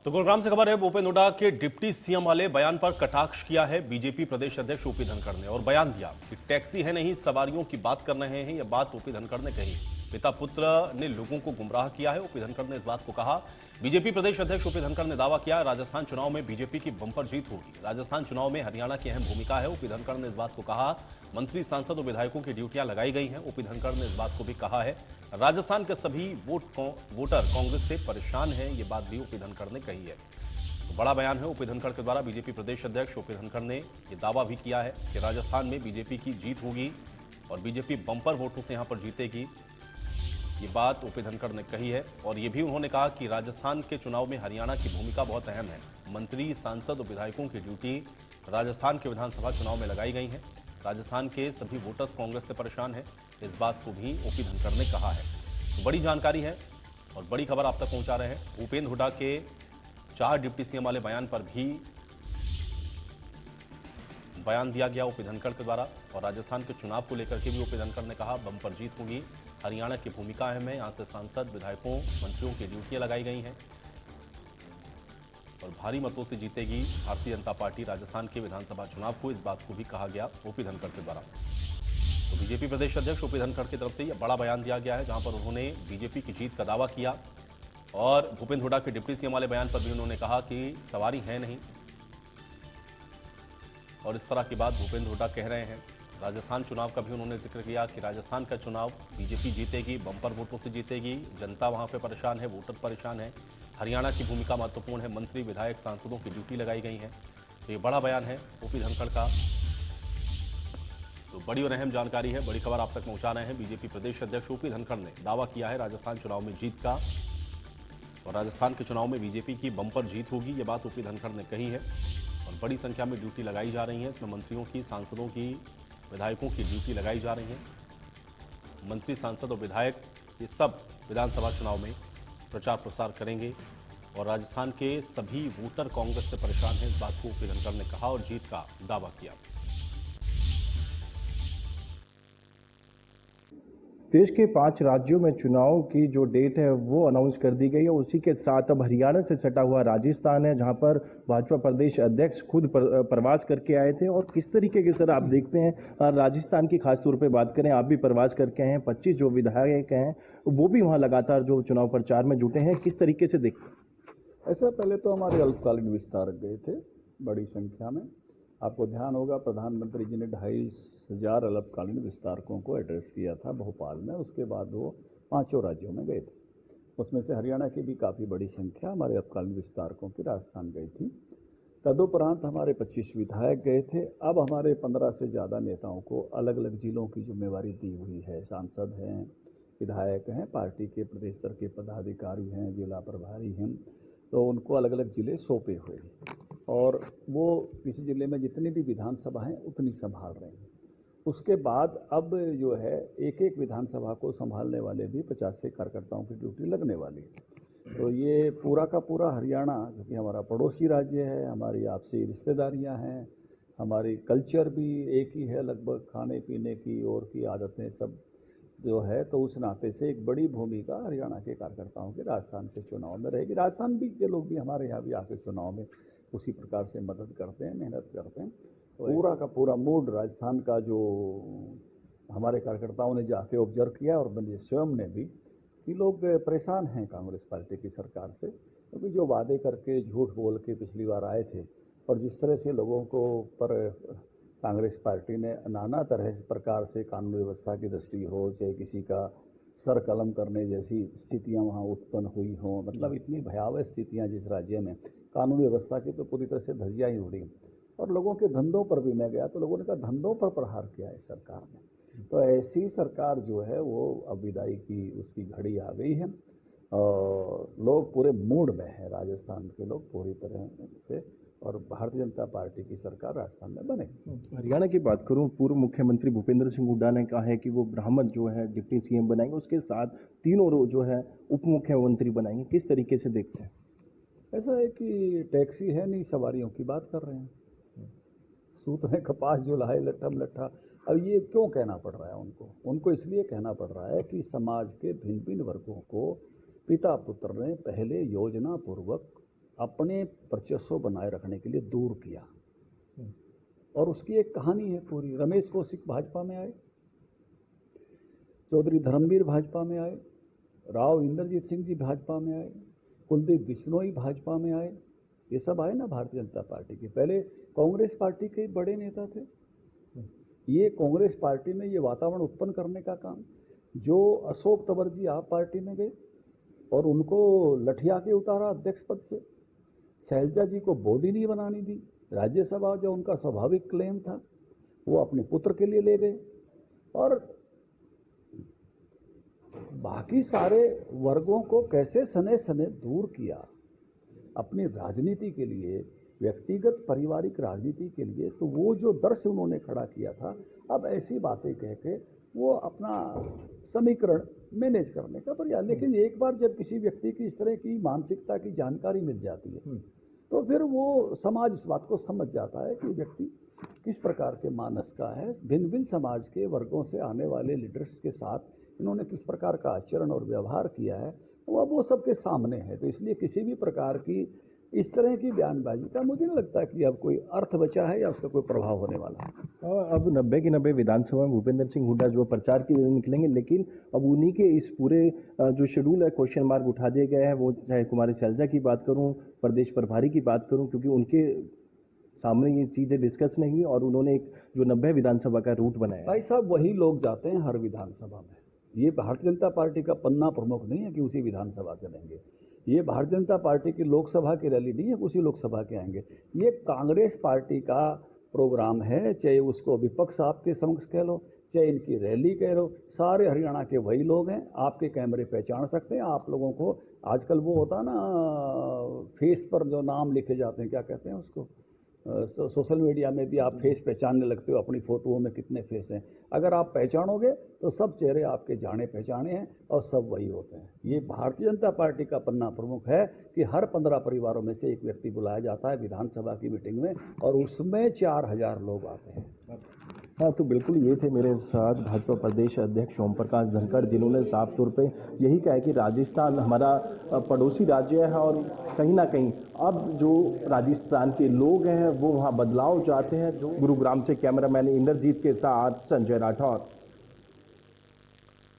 तो गुरुग्राम से खबर है, भूपेंद्र हुड्डा के डिप्टी सीएम वाले बयान पर कटाक्ष किया है बीजेपी प्रदेश अध्यक्ष ओपी धनखड़ ने और बयान दिया कि टैक्सी है नहीं सवारियों की बात कर रहे हैं। यह बात ओपी धनखड़ ने कही। पिता पुत्र ने लोगों को गुमराह किया है। ओपी धनखड़ ने इस बात को कहा। बीजेपी प्रदेश अध्यक्ष ओपी धनखड़ ने दावा किया राजस्थान चुनाव में बीजेपी की बंपर जीत होगी। राजस्थान चुनाव में हरियाणा की अहम भूमिका है। ओपी धनखड़ ने इस बात को कहा। मंत्री सांसद और विधायकों की ड्यूटियां लगाई गई हैं। ओपी धनखड़ ने इस बात को भी कहा है राजस्थान के सभी वोटर कांग्रेस से परेशान हैं। ये बात भी ओपी धनखड़ ने कही है। तो बड़ा बयान है ओपी धनखड़ के द्वारा। बीजेपी प्रदेश अध्यक्ष ओपी धनखड़ ने यह दावा भी किया है कि राजस्थान में बीजेपी की जीत होगी और बीजेपी बंपर वोटों से यहां पर जीतेगी। ये बात ओपी धनखड़ ने कही है और ये भी उन्होंने कहा कि राजस्थान के चुनाव में हरियाणा की भूमिका बहुत अहम है। मंत्री सांसद और विधायकों की ड्यूटी राजस्थान के विधानसभा चुनाव में लगाई गई है। राजस्थान के सभी वोटर्स कांग्रेस से परेशान है। इस बात को भी ओपी धनखड़ ने कहा है। तो बड़ी जानकारी है और बड़ी खबर आप तक पहुंचा रहे हैं। भूपेंद्र हुड्डा के 4 डिप्टी सीएम वाले बयान पर भी बयान दिया गया ओपी धनखड़ के द्वारा और राजस्थान के चुनाव को लेकर के भी ओपी धनखड़ ने कहा बंपर जीत होगी। हरियाणा की भूमिका अहम है। यहां से सांसद विधायकों मंत्रियों की ड्यूटियां लगाई गई हैं और भारी मतों से जीतेगी भारतीय जनता पार्टी राजस्थान के विधानसभा चुनाव को। इस बात को भी कहा गया ओपी धनखड़ के द्वारा। तो बीजेपी प्रदेश अध्यक्ष ओपी धनखड़ की तरफ से यह बड़ा बयान दिया गया है जहां पर उन्होंने बीजेपी की जीत का दावा किया और भूपेंद्र हुड्डा के डिप्टी सीएम वाले बयान पर भी उन्होंने कहा कि सवारी है नहीं और इस तरह की बात भूपेंद्र हुड्डा कह रहे हैं। राजस्थान चुनाव का भी उन्होंने जिक्र किया कि राजस्थान का चुनाव बीजेपी जीतेगी, बंपर वोटों से जीतेगी। जनता वहां पे परेशान है, वोटर परेशान है। हरियाणा की भूमिका महत्वपूर्ण है। मंत्री विधायक सांसदों की ड्यूटी लगाई गई है। तो ये बड़ा बयान है ओपी धनखड़ का। तो बड़ी और अहम जानकारी है, बड़ी खबर आप तक पहुंचा रहे हैं। बीजेपी प्रदेश अध्यक्ष ओपी धनखड़ ने दावा किया है राजस्थान चुनाव में जीत का और राजस्थान के चुनाव में बीजेपी की बंपर जीत होगी। ये बात ओपी धनखड़ ने कही है और बड़ी संख्या में ड्यूटी लगाई जा रही है। इसमें मंत्रियों की, सांसदों की, विधायकों की ड्यूटी लगाई जा रही है। मंत्री, सांसद और विधायक ये सब विधानसभा चुनाव में प्रचार प्रसार करेंगे और राजस्थान के सभी वोटर कांग्रेस से परेशान हैं। इस बात को ओपी धनखड़ ने कहा और जीत का दावा किया। देश के 5 राज्यों में चुनाव की जो डेट है वो अनाउंस कर दी गई है। उसी के साथ अब हरियाणा से सटा हुआ राजस्थान है जहां पर भाजपा प्रदेश अध्यक्ष खुद प्रवास करके आए थे। और किस तरीके के सर आप देखते हैं राजस्थान की खास तौर पे बात करें, आप भी प्रवास करके आए हैं, 25 जो विधायक हैं वो भी वहां लगातार जो चुनाव प्रचार में जुटे हैं, किस तरीके से देखते हैं? ऐसा पहले तो हमारे अल्पकालीन विस्तारक गए थे बड़ी संख्या में। आपको ध्यान होगा प्रधानमंत्री जी ने 2,500 अल्पकालीन विस्तारकों को एड्रेस किया था भोपाल में। उसके बाद वो 5 राज्यों में गए थे। उसमें से हरियाणा की भी काफ़ी बड़ी संख्या हमारे अल्पकालीन विस्तारकों की राजस्थान गई थी। तदुपरांत हमारे 25 विधायक गए थे। अब हमारे 15 से ज़्यादा नेताओं को अलग अलग जिलों की जिम्मेवारी दी हुई है। सांसद हैं, विधायक हैं, पार्टी के प्रदेश स्तर के पदाधिकारी हैं, जिला प्रभारी हैं, तो उनको अलग अलग ज़िले सौंपे हुए हैं और वो किसी ज़िले में जितनी भी विधानसभा हैं उतनी संभाल रहे हैं। उसके बाद अब जो है एक एक विधानसभा को संभालने वाले भी 50 से कार्यकर्ताओं की ड्यूटी लगने वाली है। तो ये पूरा का पूरा हरियाणा जो कि हमारा पड़ोसी राज्य है, हमारी आपसी रिश्तेदारियां हैं, हमारी कल्चर भी एक ही है, लगभग खाने पीने की और की आदतें सब जो है, तो उस नाते से एक बड़ी भूमिका हरियाणा के कार्यकर्ताओं की राजस्थान के चुनाव में रहेगी। राजस्थान भी के लोग भी हमारे यहाँ भी आके चुनाव में उसी प्रकार से मदद करते हैं, मेहनत करते हैं। तो पूरा का पूरा मूड राजस्थान का जो हमारे कार्यकर्ताओं ने जाके ऑब्जर्व किया और मुझे स्वयं ने भी कि लोग परेशान हैं कांग्रेस पार्टी की सरकार से, क्योंकि जो वादे करके झूठ बोल के पिछली बार आए थे और जिस तरह से लोगों को पर कांग्रेस पार्टी ने नाना तरह प्रकार से कानून व्यवस्था की दृष्टि हो, चाहे किसी का सर कलम करने जैसी स्थितियां वहां उत्पन्न हुई हों, मतलब इतनी भयावह स्थितियां जिस राज्य में कानून व्यवस्था की तो पूरी तरह से धज्जियां ही उड़ी। और लोगों के धंधों पर भी मैं गया तो लोगों ने कहा धंधों पर प्रहार किया है सरकार ने। तो ऐसी सरकार जो है वो अब विदाई की उसकी घड़ी आ गई है और लोग पूरे मूड में है, राजस्थान के लोग पूरी तरह से, और भारतीय जनता पार्टी की सरकार राजस्थान में बनेगी। हरियाणा की बात करूं, पूर्व मुख्यमंत्री भूपेंद्र सिंह हुड्डा ने कहा है कि वो ब्राह्मण जो है डिप्टी सीएम बनाएंगे, उसके साथ 3 और जो है उप मुख्यमंत्री बनाएंगे। किस तरीके से देखते हैं? ऐसा है कि टैक्सी है नहीं सवारियों की बात कर रहे हैं। सूत ने कपास जो लाए लट्ठम लट्ठा। अब ये क्यों कहना पड़ रहा है उनको इसलिए कहना पड़ रहा है कि समाज के भिन्न भिन्न वर्गों को पिता पुत्र ने पहले योजना पूर्वक अपने वर्चस्व बनाए रखने के लिए दूर किया। और उसकी एक कहानी है पूरी। रमेश कौशिक भाजपा में आए, चौधरी धर्मवीर भाजपा में आए, राव इंद्रजीत सिंह जी भाजपा में आए, कुलदीप बिश्नोई भाजपा में आए। ये सब आए ना भारतीय जनता पार्टी के। पहले कांग्रेस पार्टी के बड़े नेता थे। ये कांग्रेस पार्टी में ये वातावरण उत्पन्न करने का काम, जो अशोक तंवर जी आप पार्टी में गए और उनको लठिया के उतारा अध्यक्ष पद से, शैलजा जी को बॉडी नहीं बनाने दी, राज्यसभा जो उनका स्वाभाविक क्लेम था वो अपने पुत्र के लिए ले गए, और बाकी सारे वर्गों को कैसे सने सने दूर किया अपनी राजनीति के लिए, व्यक्तिगत पारिवारिक राजनीति के लिए। तो वो जो दर्श उन्होंने खड़ा किया था, अब ऐसी बातें कह के वो अपना समीकरण मैनेज करने का प्रयास। लेकिन एक बार जब किसी व्यक्ति की इस तरह की मानसिकता की जानकारी मिल जाती है तो फिर वो समाज इस बात को समझ जाता है कि व्यक्ति किस प्रकार के मानस का है। भिन्न भिन्न समाज के वर्गों से आने वाले लीडर्स के साथ इन्होंने किस प्रकार का आचरण और व्यवहार किया है, वो सबके सामने है। तो इसलिए किसी भी प्रकार की इस तरह की बयानबाजी का मुझे नहीं लगता कि अब कोई अर्थ बचा है या उसका कोई प्रभाव होने वाला है। अब 90 की 90 विधानसभा में भूपेंद्र सिंह हुड्डा जो प्रचार के लिए निकलेंगे, लेकिन अब उन्हीं के इस पूरे जो शेड्यूल है क्वेश्चन मार्क उठा दिया गया है। वो चाहे कुमारी शैलजा की बात करूं, प्रदेश प्रभारी की बात करूं, क्योंकि उनके सामने ये चीज़ें डिस्कस नहीं हुई और उन्होंने एक जो 90 विधानसभा का रूट बनाया। भाई साहब, वही लोग जाते हैं हर विधानसभा में। ये भारतीय जनता पार्टी का पन्ना प्रमुख नहीं है कि उसी विधानसभा के रहेंगे। ये भारतीय जनता पार्टी की लोकसभा की रैली नहीं है कि उसी लोकसभा के आएंगे। ये कांग्रेस पार्टी का प्रोग्राम है, चाहे उसको विपक्ष आपके समक्ष कह लो, चाहे इनकी रैली कह लो। सारे हरियाणा के वही लोग हैं, आपके कैमरे पहचान सकते हैं। आप लोगों को आजकल वो होता है ना, फेस पर जो नाम लिखे जाते हैं, क्या कहते हैं उसको, सोशल मीडिया में भी आप फेस पहचानने लगते हो, अपनी फोटोओं में कितने फेस हैं। अगर आप पहचानोगे तो सब चेहरे आपके जाने पहचाने हैं और सब वही होते हैं। ये भारतीय जनता पार्टी का पन्ना प्रमुख है कि हर 15 परिवारों में से एक व्यक्ति बुलाया जाता है विधानसभा की मीटिंग में, और उसमें 4000 लोग आते हैं। हाँ, तो बिल्कुल ये थे मेरे साथ भाजपा प्रदेश अध्यक्ष ओम प्रकाश धनखड़, जिन्होंने साफ तौर पे यही कहा है कि राजस्थान हमारा पड़ोसी राज्य है और कहीं ना कहीं अब जो राजस्थान के लोग हैं वो वहाँ बदलाव चाहते हैं। जो गुरुग्राम से कैमरामैन इंद्रजीत के साथ संजय राठौर।